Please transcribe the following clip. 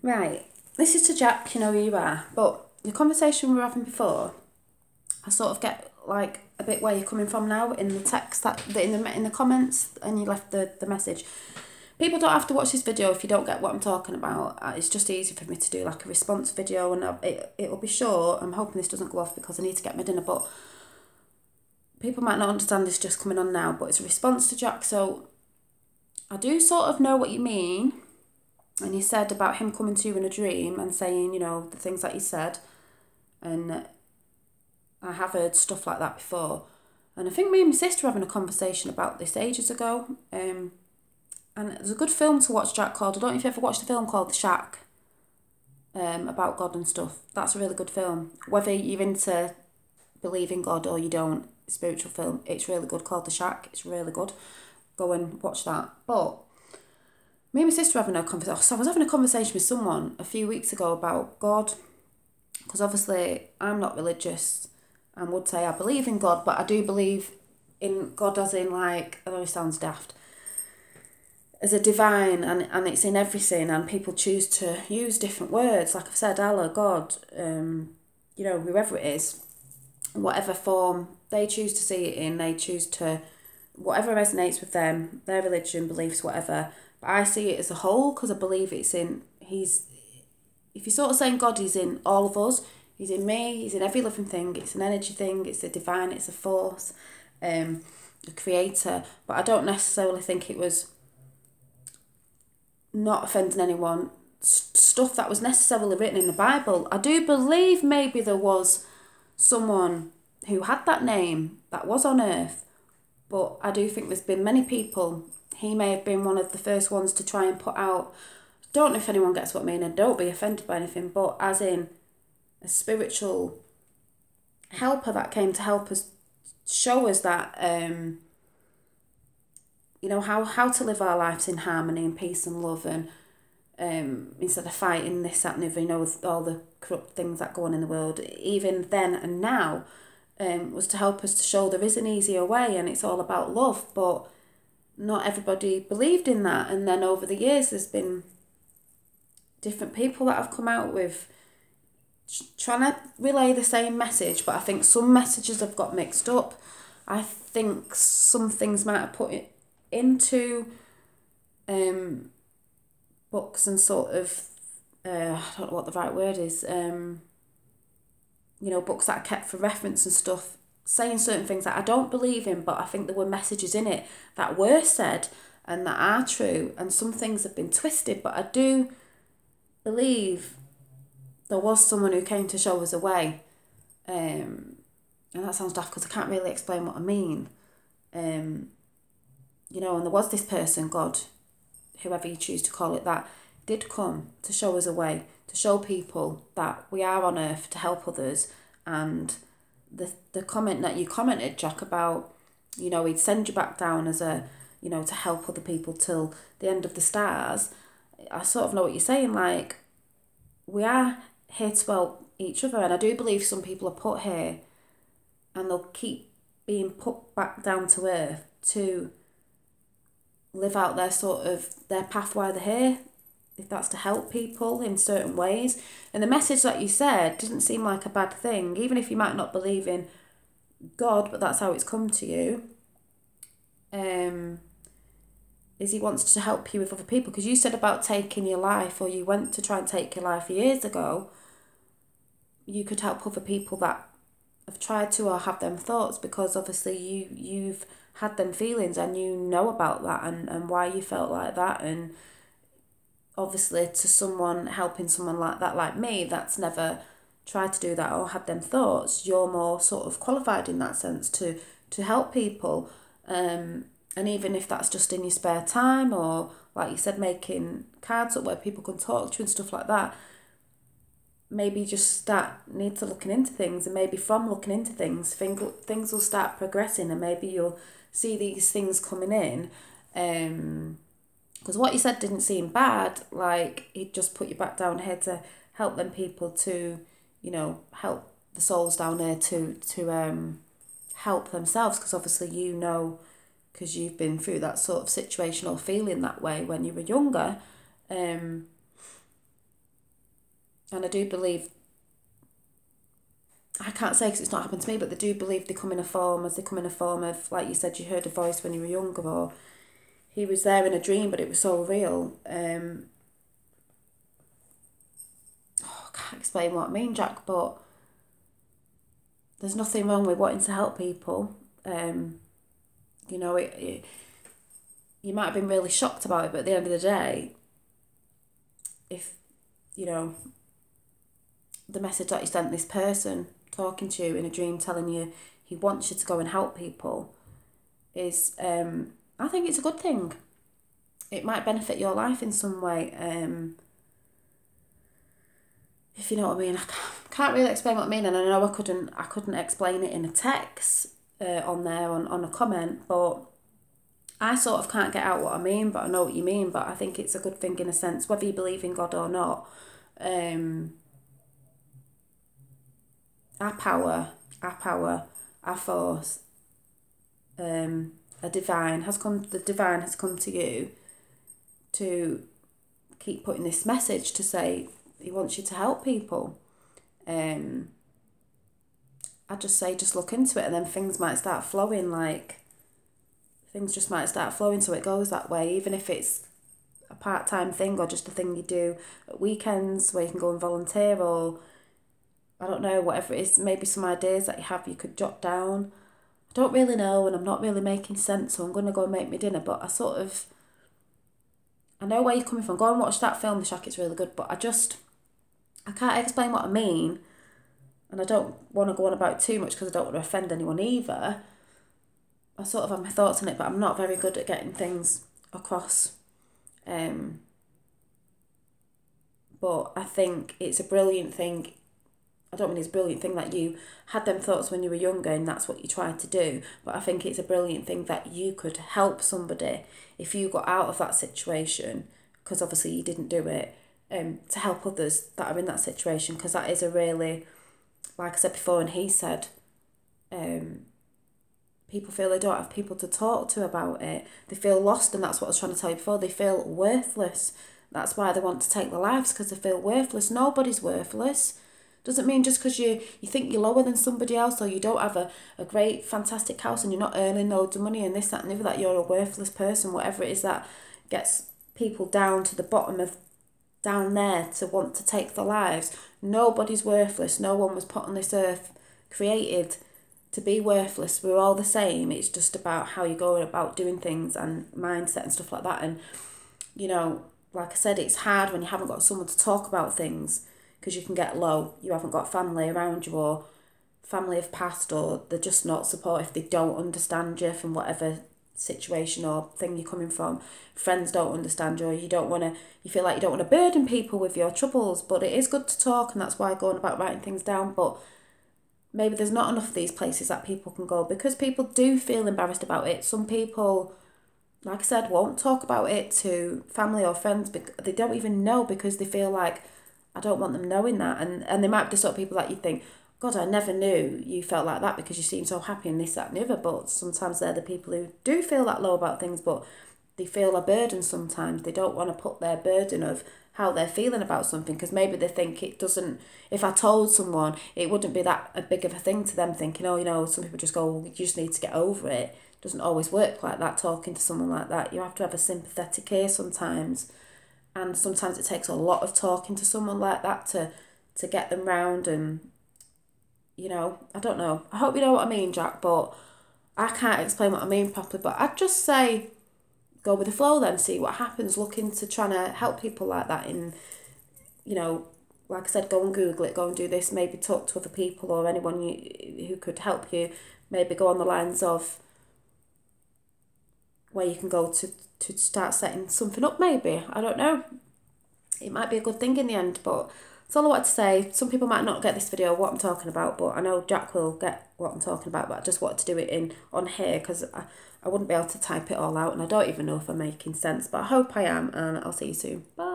Right. This is to Jack, you know who you are. But the conversation we were having before, I sort of get like a bit where you're coming from now in the text in the comments, and you left the message. People don't have to watch this video if you don't get what I'm talking about. It's just easy for me to do like a response video, and it'll be short. I'm hoping this doesn't go off because I need to get my dinner, but people might not understand this just coming on now, but it's a response to Jack. So I do sort of know what you mean. And you said about him coming to you in a dream and saying, you know, the things that he said. And I have heard stuff like that before. And I think me and my sister were having a conversation about this ages ago. And there's a good film to watch, Jack, called, I don't know if you ever watched a film called The Shack, about God and stuff. That's a really good film. Whether you're into believing God or you don't, spiritual film, it's really good, called The Shack. It's really good. Go and watch that. But me and my sister were having a conversation. So I was having a conversation with someone a few weeks ago about God, because obviously I'm not religious and would say I believe in God, but I do believe in God as in, like, I know it sounds daft, as a divine, and it's in everything, and people choose to use different words. Like I've said, Allah, God, you know, whoever it is, whatever form they choose to see it in, they choose to, whatever resonates with them, their religion, beliefs, whatever. But I see it as a whole because I believe it's in, if you're sort of saying God, he's in all of us, he's in me, he's in every living thing, it's an energy thing, it's a divine, it's a force, a creator. But I don't necessarily think it was, not offending anyone, stuff that was necessarily written in the Bible. I do believe maybe there was someone who had that name that was on earth, but I do think there's been many people. He may have been one of the first ones to try and put out, don't know if anyone gets what I mean, and don't be offended by anything, but as in a spiritual helper that came to help us, show us that, you know, how to live our lives in harmony and peace and love, and instead of fighting this, that and the other, you know, with all the corrupt things that go on in the world, even then and now, was to help us to show there is an easier way, and it's all about love. But not everybody believed in that, and then over the years there's been different people that have come out with trying to relay the same message, but I think some messages have got mixed up. I think some things might have put it into books and sort of, I don't know what the right word is, you know, books that are kept for reference and stuff, saying certain things that I don't believe in, but I think there were messages in it that were said and that are true, and some things have been twisted, but I do believe there was someone who came to show us a way, and that sounds daft because I can't really explain what I mean, you know, and there was this person, God, whoever you choose to call it that, did come to show us a way, to show people that we are on earth to help others. And the comment that you commented, Jack, about, you know, he'd send you back down as a, you know, to help other people till the end of the stars. I sort of know what you're saying, like, we are here to help each other, and I do believe some people are put here and they'll keep being put back down to earth to live out their sort of, their path while they're here, if that's to help people in certain ways. And the message that you said didn't seem like a bad thing, even if you might not believe in God, but that's how it's come to you. Is he wants to help you with other people, because you said about taking your life, or you went to try and take your life years ago. You could help other people that have tried to or have them thoughts, because obviously you've had them feelings and you know about that, and why you felt like that. And obviously to someone, helping someone like that, like me, that's never tried to do that or had them thoughts, you're more sort of qualified in that sense to help people. And even if that's just in your spare time, or like you said, making cards up where people can talk to you and stuff like that, maybe just need to looking into things, and maybe from looking into things, things will start progressing, and maybe you'll see these things coming in. Because what you said didn't seem bad, like he'd just put you back down here to help them people to, you know, help the souls down there to help themselves, because obviously you know, because you've been through that sort of situation or feeling that way when you were younger. And I do believe, I can't say because it's not happened to me, but they do believe they come in a form, as they come in a form of, like you said, you heard a voice when you were younger, or he was there in a dream, but it was so real. I can't explain what I mean, Jack, but there's nothing wrong with wanting to help people. You know, you might have been really shocked about it, but at the end of the day, if, you know, the message that you sent this person talking to you in a dream telling you he wants you to go and help people is, I think it's a good thing. It might benefit your life in some way. If you know what I mean. I can't really explain what I mean, and I know I couldn't explain it in a text on there on a comment, but I sort of can't get out what I mean, but I know what you mean. But I think it's a good thing in a sense, whether you believe in God or not. Our power, our force, the divine has come to you to keep putting this message to say he wants you to help people. I just say just look into it, and then things might start flowing. Things just might start flowing, so it goes that way, even if it's a part-time thing or just a thing you do at weekends where you can go and volunteer, or I don't know, whatever it is, maybe some ideas that you could jot down. I don't really know, and I'm not really making sense, so I'm going to go and make me dinner, but I know where you're coming from. Go and watch that film, The Shack, it's really good, but I can't explain what I mean, and I don't want to go on about it too much because I don't want to offend anyone either. I sort of have my thoughts on it, but I'm not very good at getting things across. But I think it's a brilliant thing. I don't mean it's a brilliant thing that you had them thoughts when you were younger and that's what you tried to do, but I think it's a brilliant thing that you could help somebody if you got out of that situation, because obviously you didn't do it, to help others that are in that situation, because that is a really, like I said before and he said, people feel they don't have people to talk to about it. They feel lost, and that's what I was trying to tell you before. They feel worthless. That's why they want to take their lives, because they feel worthless. Nobody's worthless. Doesn't mean just because you think you're lower than somebody else, or you don't have a great, fantastic house and you're not earning loads of money and this, that and the other, that you're a worthless person. Whatever it is that gets people down to the bottom of, down there, to want to take their lives. Nobody's worthless. No one was put on this earth, created to be worthless. We're all the same. It's just about how you go about doing things and mindset and stuff like that. And, you know, like I said, it's hard when you haven't got someone to talk about things, because you can get low. You haven't got family around you, or family have passed, or they're just not supportive. They don't understand you from whatever situation or thing you're coming from. Friends don't understand you, or you feel like you don't want to burden people with your troubles. But it is good to talk, and that's why I go on about writing things down. But maybe there's not enough of these places that people can go, because people do feel embarrassed about it. Some people, like I said, won't talk about it to family or friends, because they don't even know, because they feel like, I don't want them knowing that. And they might be the sort of people that you think, God, I never knew you felt like that because you seem so happy and this, that and the other. But sometimes they're the people who do feel that low about things, but they feel a burden sometimes. They don't want to put their burden of how they're feeling about something, because maybe they think it doesn't, if I told someone, it wouldn't be that a big of a thing to them, thinking, oh, you know, some people just go, well, you just need to get over it. It doesn't always work like that, talking to someone like that. You have to have a sympathetic ear sometimes. And sometimes it takes a lot of talking to someone like that to get them round. And, you know, I don't know. I hope you know what I mean, Jack, but I can't explain what I mean properly. But I'd just say go with the flow then, see what happens. Look into trying to help people like that in, you know, like I said, go and Google it, go and do this, maybe talk to other people or anyone who could help you. Maybe go on the lines of where you can go to start setting something up, maybe. I don't know. It might be a good thing in the end, but that's all I wanted to say. Some people might not get this video, what I'm talking about, but I know Jack will get what I'm talking about, but I just wanted to do it on here because I wouldn't be able to type it all out, and I don't even know if I'm making sense, but I hope I am, and I'll see you soon. Bye.